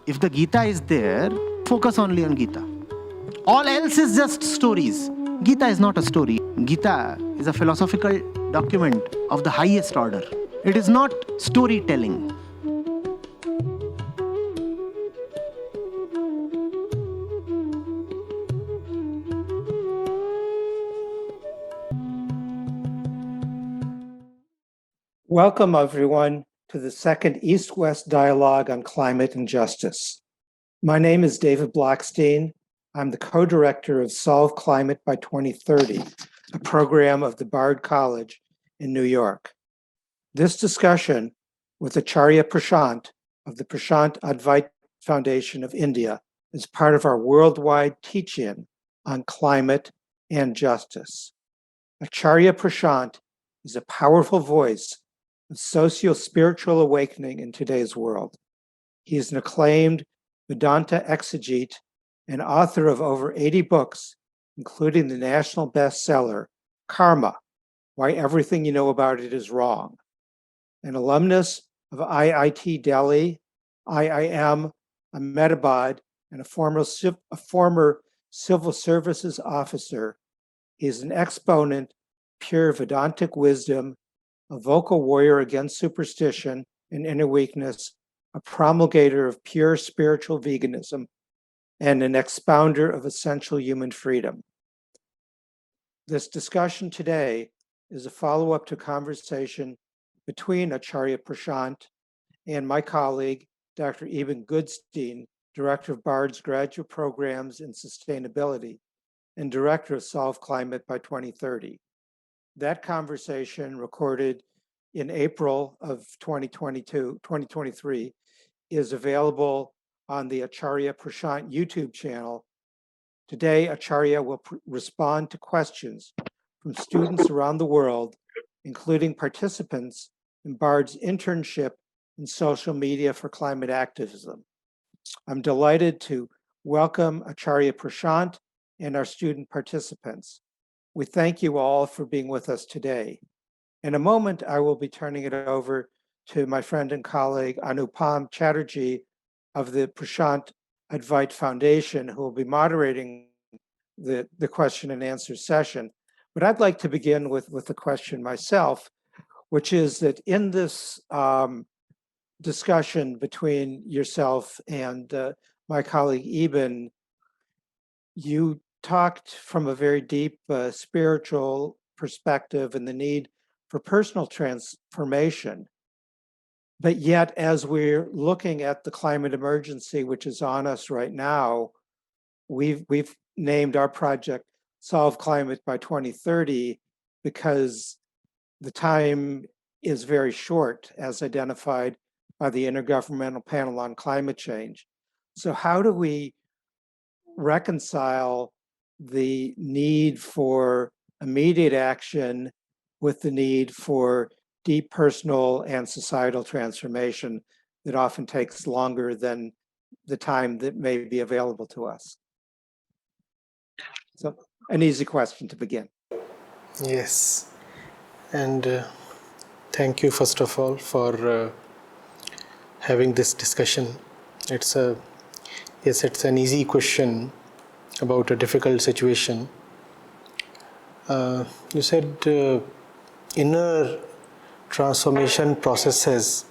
If the Gita is there, focus only on Gita. All else is just stories. Gita is not a story. Gita is a philosophical document of the highest order. It is not storytelling. Welcome, everyone, to the second East-West Dialogue on Climate and Justice. My name is David Blockstein. I'm the co-director of Solve Climate by 2030, a program of the Bard College in New York. This discussion with Acharya Prashant of the Prashant Advait Foundation of India is part of our worldwide teach-in on climate and justice. Acharya Prashant is a powerful voice of socio-spiritual awakening in today's world. He is an acclaimed Vedanta exegete and author of over 80 books, including the national bestseller, Karma, Why Everything You Know About It Is Wrong. An alumnus of IIT Delhi, IIM Ahmedabad, and a former civil services officer, he is an exponent of pure Vedantic wisdom, a vocal warrior against superstition and inner weakness, a promulgator of pure spiritual veganism, and an expounder of essential human freedom. This discussion today is a follow-up to a conversation between Acharya Prashant and my colleague, Dr. Eben Goodstein, Director of Bard's Graduate Programs in Sustainability and Director of Solve Climate by 2030. That conversation, recorded in April of 2023, is available on the Acharya Prashant YouTube channel. Today, Acharya will respond to questions from students around the world, including participants in Bard's internship in social media for climate activism. I'm delighted to welcome Acharya Prashant and our student participants. We thank you all for being with us today. In a moment, I will be turning it over to my friend and colleague, Anupam Chatterjee of the Prashant Advait Foundation, who will be moderating the question and answer session. But I'd like to begin with the question myself, which is that in this discussion between yourself and my colleague Eben, you talked from a very deep spiritual perspective and the need for personal transformation. But yet, as we're looking at the climate emergency, which is on us right now, we've named our project Solve Climate by 2030 because the time is very short, as identified by the Intergovernmental Panel on Climate Change. So how do we reconcile the need for immediate action with the need for deep personal and societal transformation that often takes longer than the time that may be available to us? So, an easy question to begin. Yes, and thank you first of all for having this discussion. It's an easy question about a difficult situation. You said inner transformation processes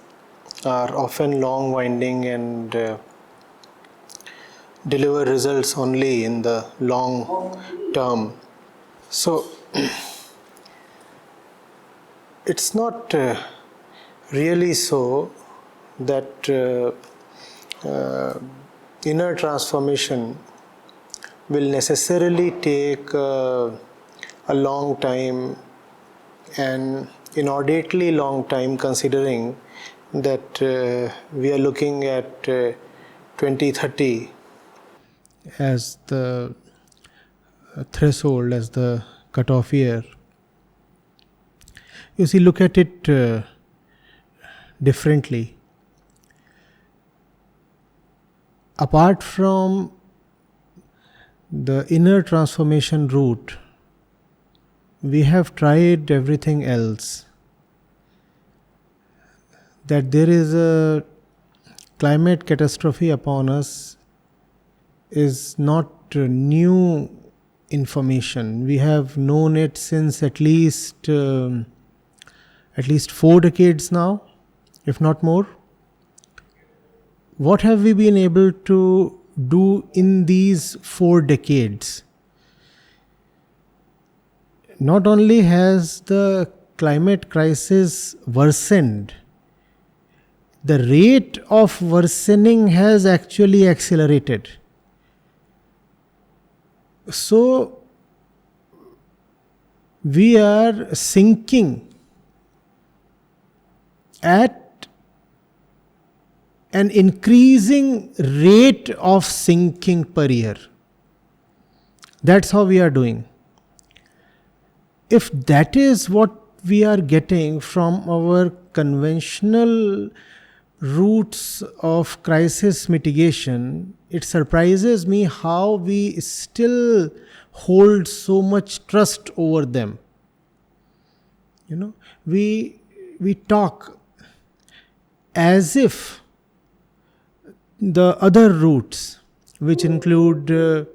are often long winding and deliver results only in the long term. So it's not really so that inner transformation will necessarily take a long time, and inordinately long time, considering that we are looking at 2030 as the threshold, as the cutoff year. You see, look at it differently. Apart from the inner transformation route, we have tried everything else. That there is a climate catastrophe upon us is not new information. We have known it since at least 4 decades now, if not more. What have we been able to do in these 4 decades? Not only has the climate crisis worsened, the rate of worsening has actually accelerated. So, we are sinking at an increasing rate of sinking per year. That's how we are doing. If that is what we are getting from our conventional routes of crisis mitigation, it surprises me how we still hold so much trust over them. We talk as if the other routes, which include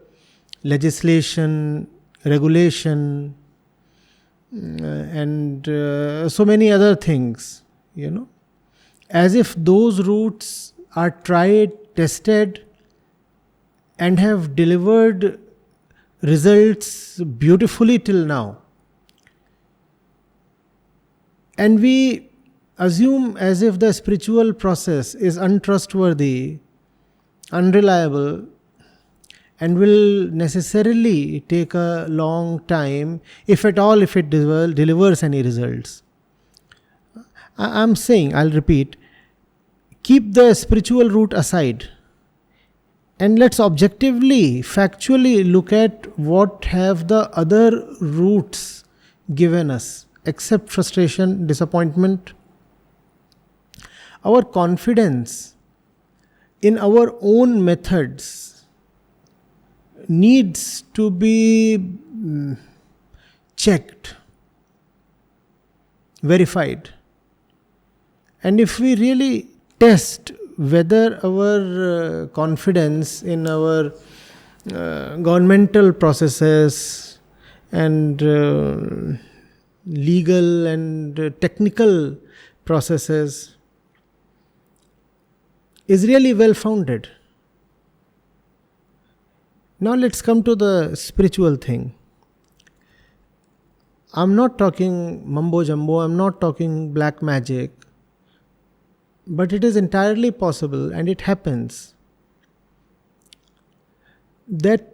legislation, regulation, and so many other things, as if those routes are tried, tested, and have delivered results beautifully till now. And we assume as if the spiritual process is untrustworthy, unreliable, and will necessarily take a long time, if at all, if it delivers any results. I'm saying, I'll repeat, keep the spiritual route aside and let's objectively, factually look at what have the other routes given us, except frustration, disappointment. Our confidence in our own methods needs to be checked, verified. And if we really test whether our confidence in our governmental processes and legal and technical processes is really well founded. Now let's come to the spiritual thing. I'm not talking mumbo jumbo, I'm not talking black magic, but it is entirely possible, and it happens, that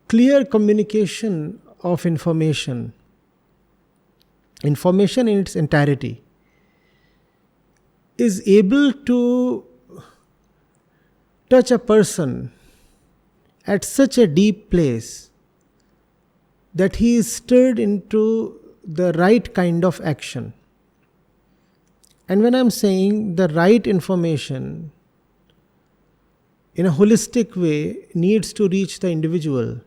clear communication of information in its entirety, is able to touch a person at such a deep place that he is stirred into the right kind of action. And when I'm saying the right information in a holistic way needs to reach the individual,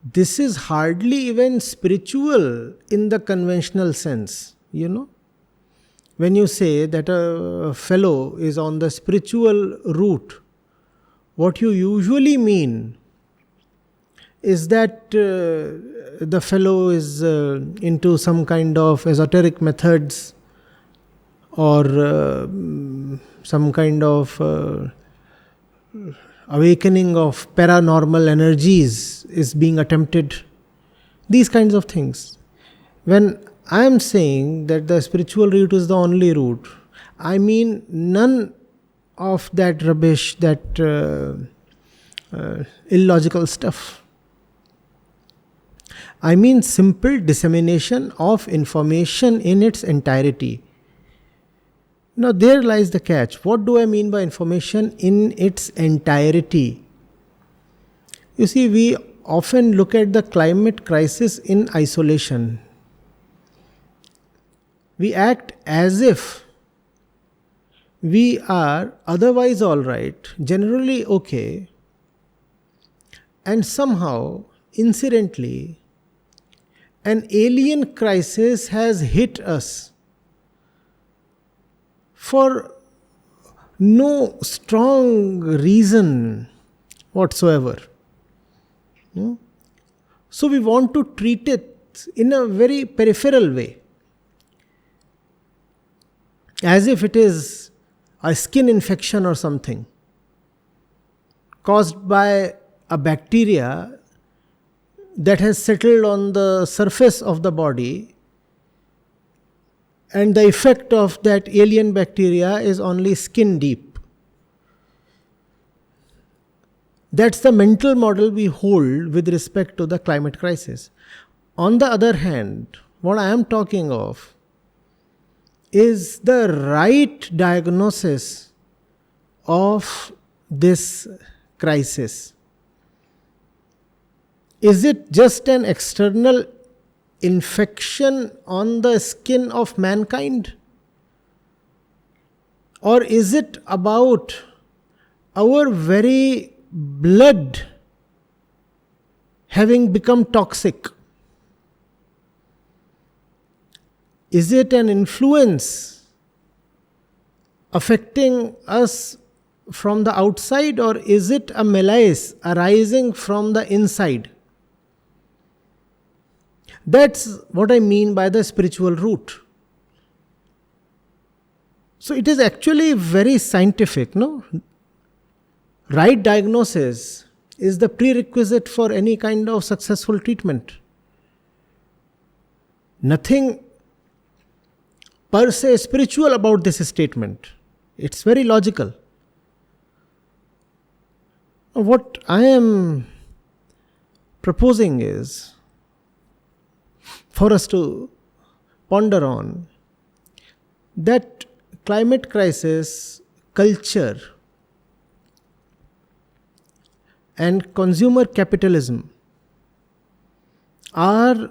this is hardly even spiritual in the conventional sense, When you say that a fellow is on the spiritual route, what you usually mean is that the fellow is into some kind of esoteric methods or some kind of awakening of paranormal energies is being attempted. These kinds of things. When I am saying that the spiritual route is the only route, I mean none of that rubbish, that illogical stuff. I mean simple dissemination of information in its entirety. Now there lies the catch. What do I mean by information in its entirety? You see, we often look at the climate crisis in isolation. We act as if we are otherwise all right, generally okay, and somehow, incidentally, an alien crisis has hit us for no strong reason whatsoever. So we want to treat it in a very peripheral way, as if it is a skin infection or something caused by a bacteria that has settled on the surface of the body, and the effect of that alien bacteria is only skin deep. That's the mental model we hold with respect to the climate crisis. On the other hand, what I am talking of is the right diagnosis of this crisis. Is it just an external infection on the skin of mankind? Or is it about our very blood having become toxic? Is it an influence affecting us from the outside, or is it a malaise arising from the inside? That's what I mean by the spiritual root. So it is actually very scientific, no? Right diagnosis is the prerequisite for any kind of successful treatment. Nothing per se spiritual about this statement. It's very logical. What I am proposing is for us to ponder on that climate crisis, culture, and consumer capitalism are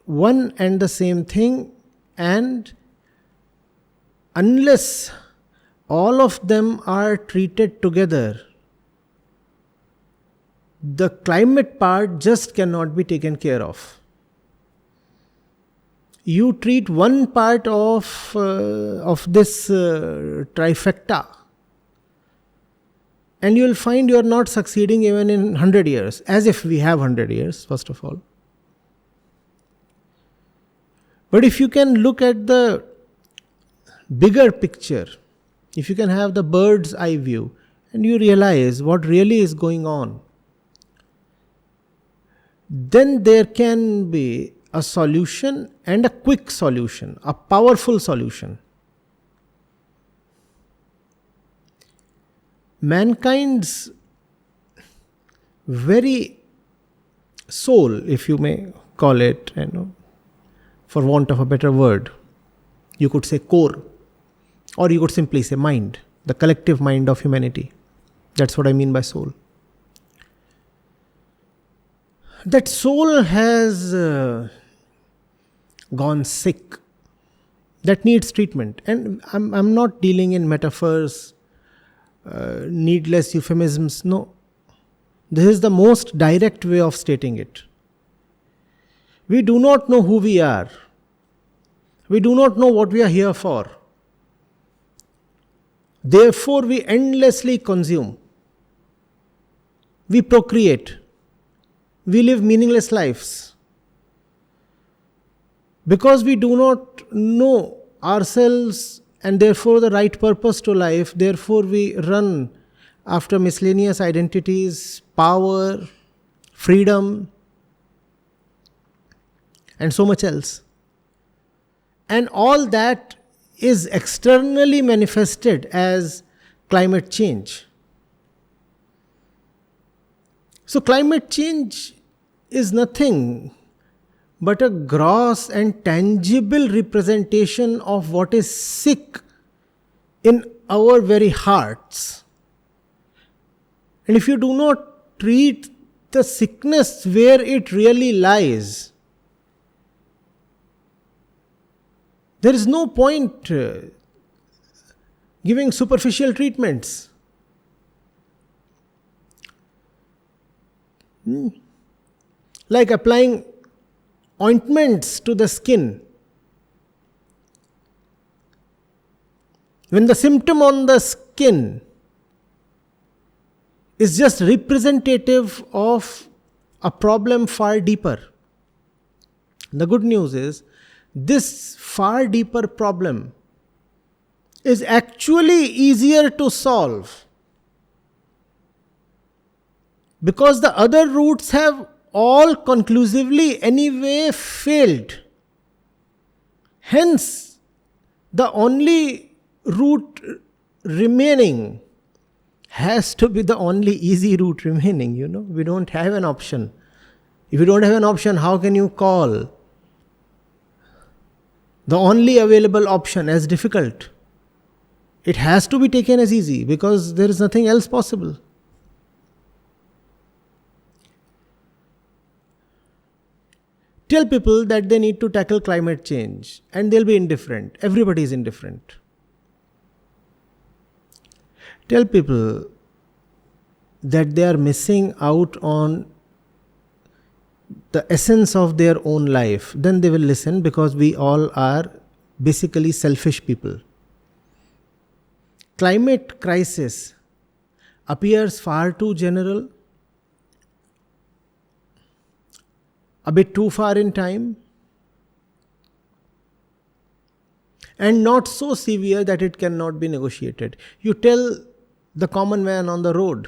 one and the same thing, and unless all of them are treated together, the climate part just cannot be taken care of. You treat one part of this trifecta, and you will find you are not succeeding even in 100 years, as if we have 100 years, first of all. But if you can look at the bigger picture, if you can have the bird's eye view, and you realize what really is going on, then there can be a solution, and a quick solution, a powerful solution. Mankind's very soul, if you may call it, for want of a better word, you could say core, or you could simply say mind, the collective mind of humanity. That's what I mean by soul. That soul has gone sick. That needs treatment. And I'm not dealing in metaphors, needless euphemisms. No. This is the most direct way of stating it. We do not know who we are. We do not know what we are here for. Therefore, we endlessly consume. We procreate. We live meaningless lives. Because we do not know ourselves and therefore the right purpose to life, therefore we run after miscellaneous identities, power, freedom, and so much else. And all that is externally manifested as climate change. So climate change is nothing but a gross and tangible representation of what is sick in our very hearts. And if you do not treat the sickness where it really lies, there is no point giving superficial treatments. Like applying ointments to the skin. When the symptom on the skin is just representative of a problem far deeper. The good news is, this far deeper problem is actually easier to solve because the other routes have all conclusively anyway failed. Hence, the only route remaining has to be the only easy route remaining. We don't have an option. If you don't have an option, how can you call the only available option as difficult? It has to be taken as easy because there is nothing else possible. Tell people that they need to tackle climate change and they'll be indifferent. Everybody is indifferent. Tell people that they are missing out on the essence of their own life. Then they will listen, because we all are basically selfish people. Climate crisis appears far too general, a bit too far in time, and not so severe that it cannot be negotiated. You tell the common man on the road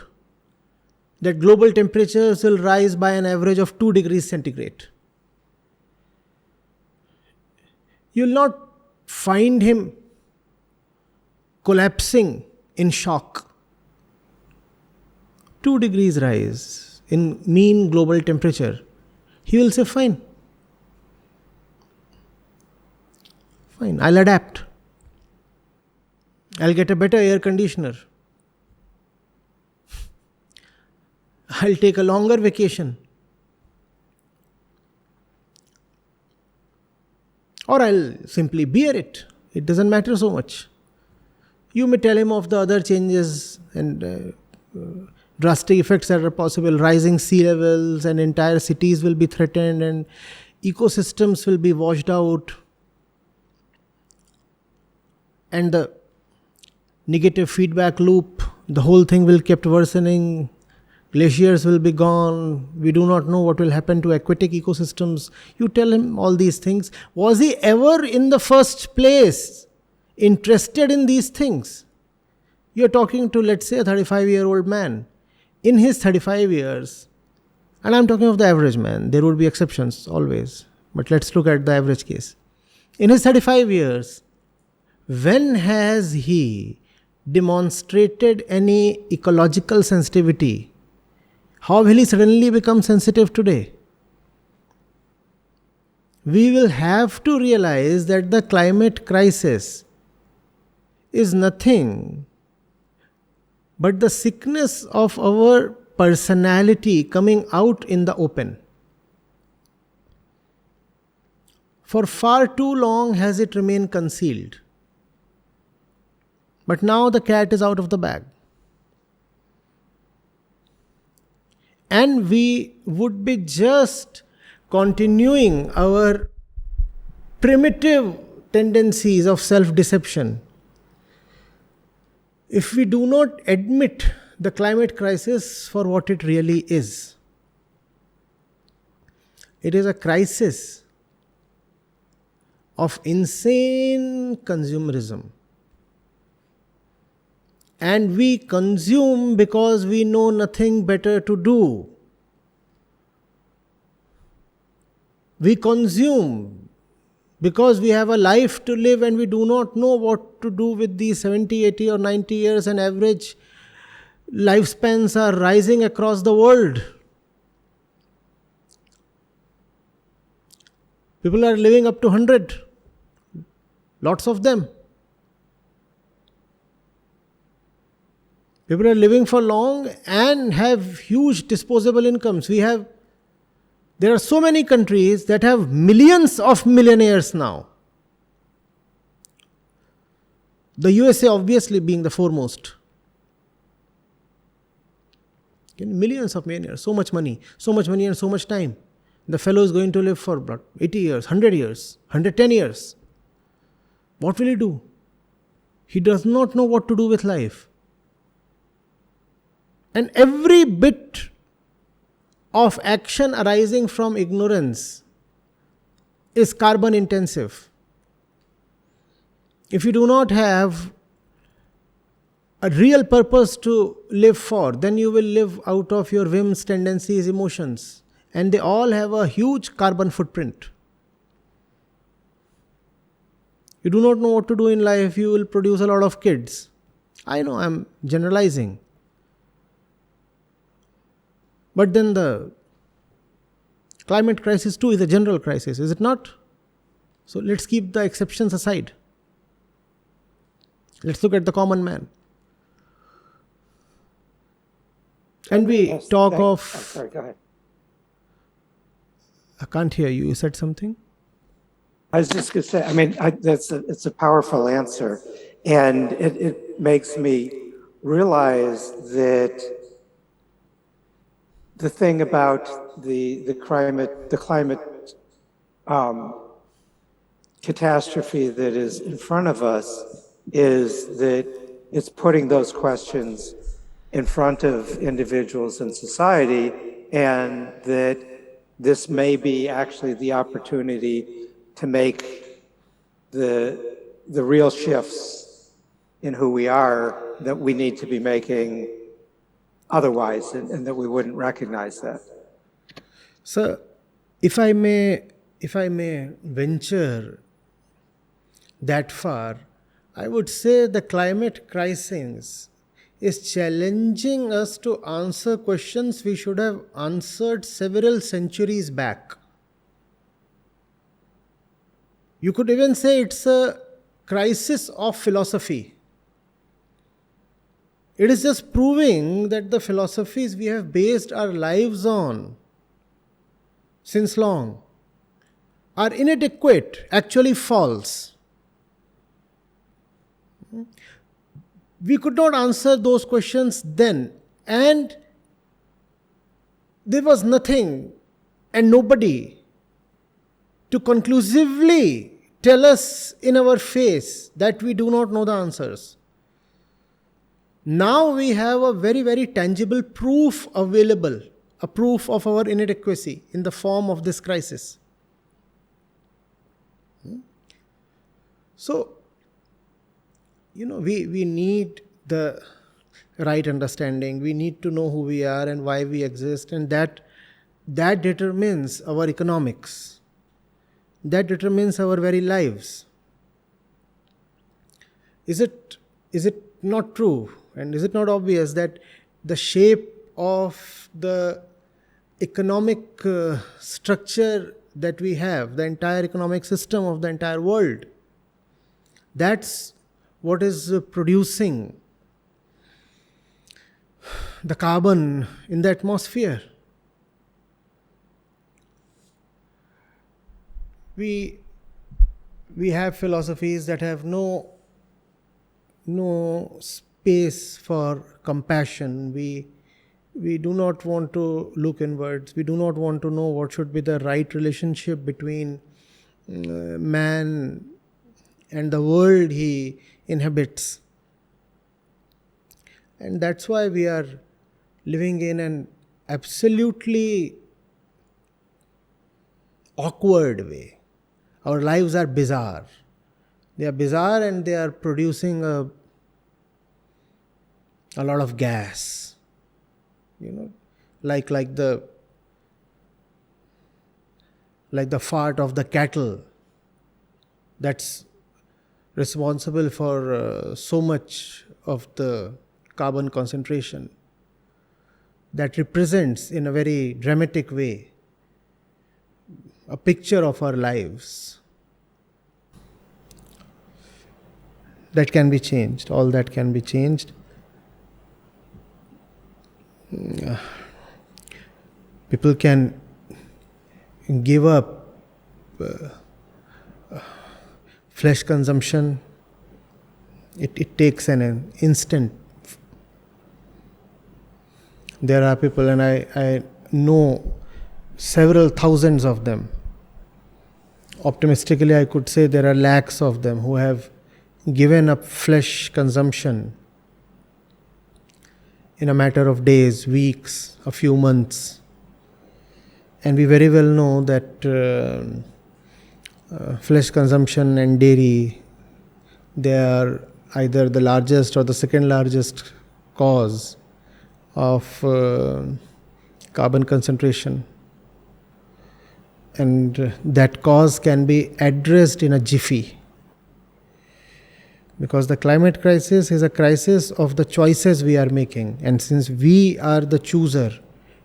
that global temperatures will rise by an average of 2 degrees centigrade. You will not find him collapsing in shock. 2 degrees rise in mean global temperature. He will say, fine, I'll adapt. I'll get a better air conditioner. I'll take a longer vacation. Or I'll simply bear it. It doesn't matter so much. You may tell him of the other changes and drastic effects that are possible. Rising sea levels and entire cities will be threatened and ecosystems will be washed out. And the negative feedback loop, the whole thing will keep worsening. Glaciers will be gone. We do not know what will happen to aquatic ecosystems. You tell him all these things. Was he ever in the first place interested in these things? You're talking to, let's say, a 35-year-old man. In his 35 years, and I'm talking of the average man, there would be exceptions always, but let's look at the average case. In his 35 years, when has he demonstrated any ecological sensitivity? How will he suddenly become sensitive today? We will have to realize that the climate crisis is nothing but the sickness of our personality coming out in the open. For far too long has it remained concealed. But now the cat is out of the bag. And we would be just continuing our primitive tendencies of self-deception if we do not admit the climate crisis for what it really is. It is a crisis of insane consumerism. And we consume because we know nothing better to do. We consume because we have a life to live and we do not know what to do with these 70, 80 or 90 years, and average lifespans are rising across the world. People are living up to 100. Lots of them. People are living for long and have huge disposable incomes. There are so many countries that have millions of millionaires now. The USA obviously being the foremost. Millions of millionaires, so much money and so much time. The fellow is going to live for 80 years, 100 years, 110 years. What will he do? He does not know what to do with life. And every bit of action arising from ignorance is carbon intensive. If you do not have a real purpose to live for, then you will live out of your whims, tendencies, emotions. And they all have a huge carbon footprint. You do not know what to do in life, you will produce a lot of kids. I know I'm generalizing. But then the climate crisis too is a general crisis, is it not? So let's keep the exceptions aside. Let's look at the common man. And we talk of... Sorry, go ahead. I can't hear you. You said something? I was just going to say, I mean, it's a powerful answer. And it makes me realize that the thing about the climate catastrophe that is in front of us is that it's putting those questions in front of individuals and society, and that this may be actually the opportunity to make the real shifts in who we are that we need to be making otherwise, and that we wouldn't recognize that. So, if I may venture that far, I would say the climate crisis is challenging us to answer questions we should have answered several centuries back. You could even say it's a crisis of philosophy. It is just proving that the philosophies we have based our lives on since long are inadequate, actually false. We could not answer those questions then, and there was nothing and nobody to conclusively tell us in our face that we do not know the answers. Now we have a very, very tangible proof available, a proof of our inadequacy in the form of this crisis. So, we need the right understanding. We need to know who we are and why we exist, and that determines our economics. That determines our very lives. Is it not true, and is it not obvious that the shape of the economic structure that we have, the entire economic system of the entire world, that's what is producing the carbon in the atmosphere? We have philosophies that have no space for compassion. We do not want to look inwards. We do not want to know what should be the right relationship between man and the world he inhabits. And that's why we are living in an absolutely awkward way. Our lives are bizarre. They are bizarre, and they are producing a lot of gas. Like the fart of the cattle that's responsible for so much of the carbon concentration, that represents in a very dramatic way a picture of our lives. That can be changed. All that can be changed. People can give up flesh consumption. It takes an instant. There are people, and I know several thousands of them. Optimistically, I could say there are lakhs of them who have given up flesh consumption in a matter of days, weeks, a few months. And we very well know that flesh consumption and dairy, they are either the largest or the second largest cause of carbon concentration. And that cause can be addressed in a jiffy. Because the climate crisis is a crisis of the choices we are making. And since we are the chooser,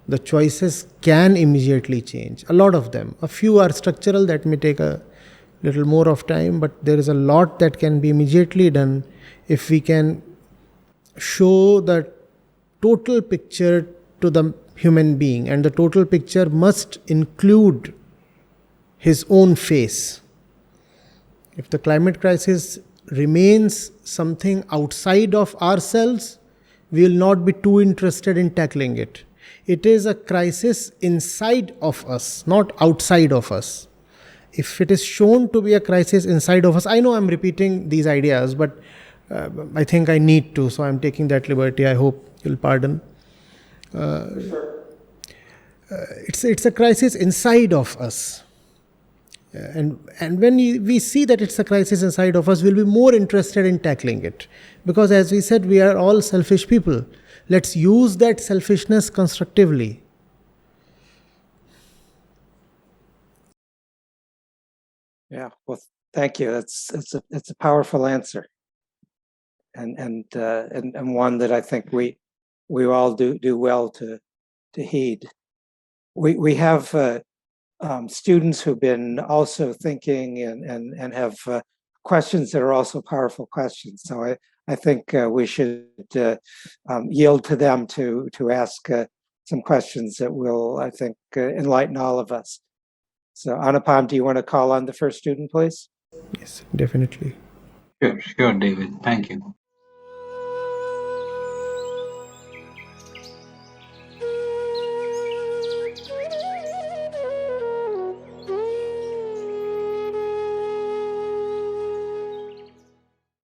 the choices can immediately change. A lot of them. A few are structural, that may take a little more of time, but there is a lot that can be immediately done if we can show the total picture to the human being. And the total picture must include his own face. If the climate crisis remains something outside of ourselves, we will not be too interested in tackling it. It is a crisis inside of us, not outside of us. If it is shown to be a crisis inside of us, I know I'm repeating these ideas, but I think I need to, so I'm taking that liberty. I hope you'll pardon. It's a crisis inside of us. And when we see that it's a crisis inside of us, we'll be more interested in tackling it. Because as we said, we are all selfish people. Let's use that selfishness constructively. Yeah, well, thank you. It's a powerful answer, and one that I think we all do well to heed. We have students who've been also thinking and have questions that are also powerful questions. So I think we should yield to them to ask some questions that will, I think, enlighten all of us. So Anupam, do you want to call on the first student, please? Yes, definitely. Sure, David. Thank you.